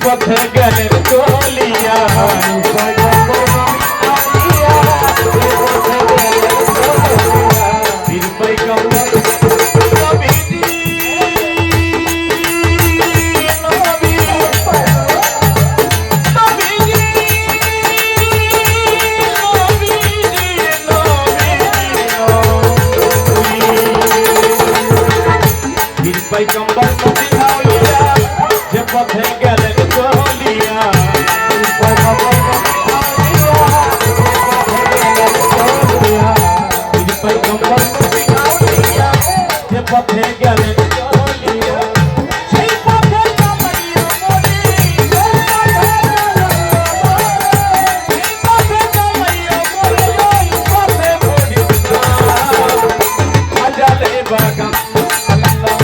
পথে গেলেন চলিয়া পীর পয়গম্বর নবীজি পীর পয়গম্বর নবী আউলিয়া যে পথে গেলেন চলিয়া যে পথে গেলেন চলিয়া সেই পথে কামাইয়া মরি সেই পথে কামাইয়া মরি পথে মরি আজালে বাগান আল্লাহ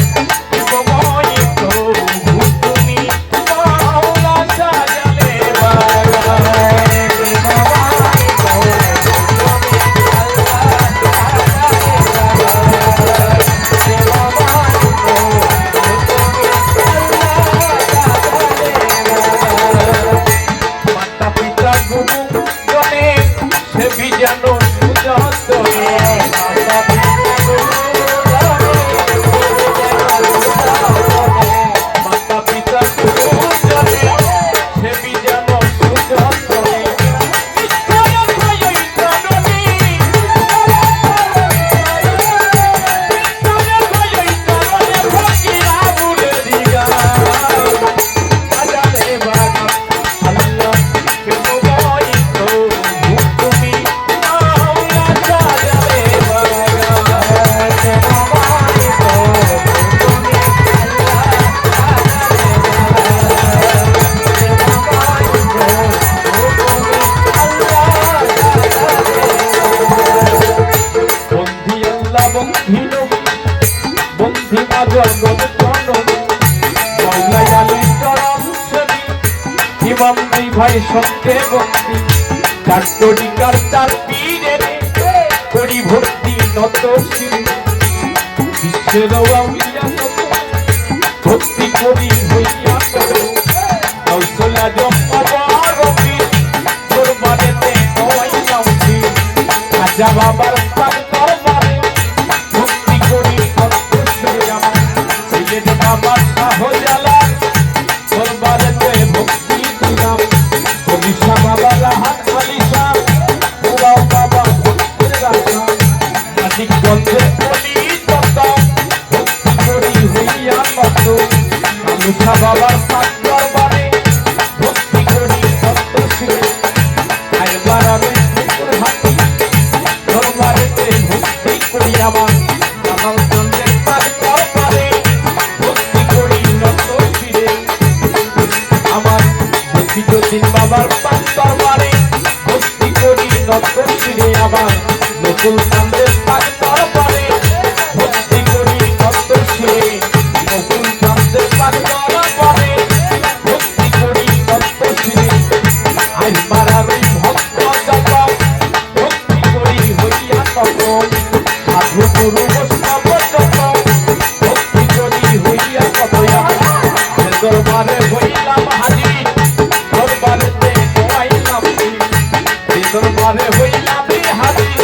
ভাই সত্যে বন্দি চারটিকার চার পীরে করি ভক্তি নত বিশ্বের আউলিয়া ভক্তি করি হইয়া কৌশলা জম্মী তোর বাড়িতে রাজা বাবার দরবারে ভক্তি করি বাবার শাহজালাল তোর বাড়িতে ভক্তি দিলাম কবিশা বাবা রাহাত আলী শাহ পুরাও বাবা ভক্তির রাখা মানিকগঞ্জে বলি তত ভক্তি করি হইয়া কত কালুসা বাবার পাক দরবারে ভক্তি করি তত শিরে আইবার আমি হাতি দরবারেতে ভক্তি করি আমার কামালগঞ্জের পাক দরবারে ভক্তি করি তত শিরে আমার যতীন বাবার পাক দরবারে ভক্তি করি নত শিরে আবার নকুল চাঁদের পাক দরবারে ভক্তি করি নত শিরে নকুল চাঁদের পাক দরবারে ভক্তি করি নত শিরে আইবার আমি ভক্ত যত ভক্তি করি হইয়া তত সাধু গুরু বৈষ্ণব যত ভক্তি করি হইয়া তত দরবারে হইলাম হাজির দরবারে হইলাম হাজির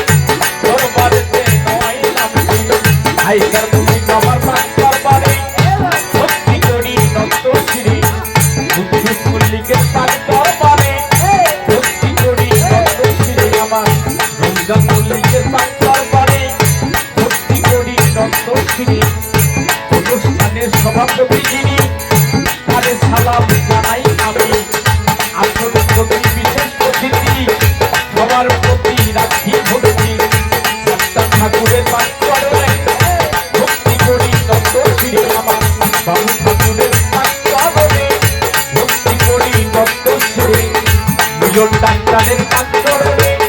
প্রাণের কান্তরে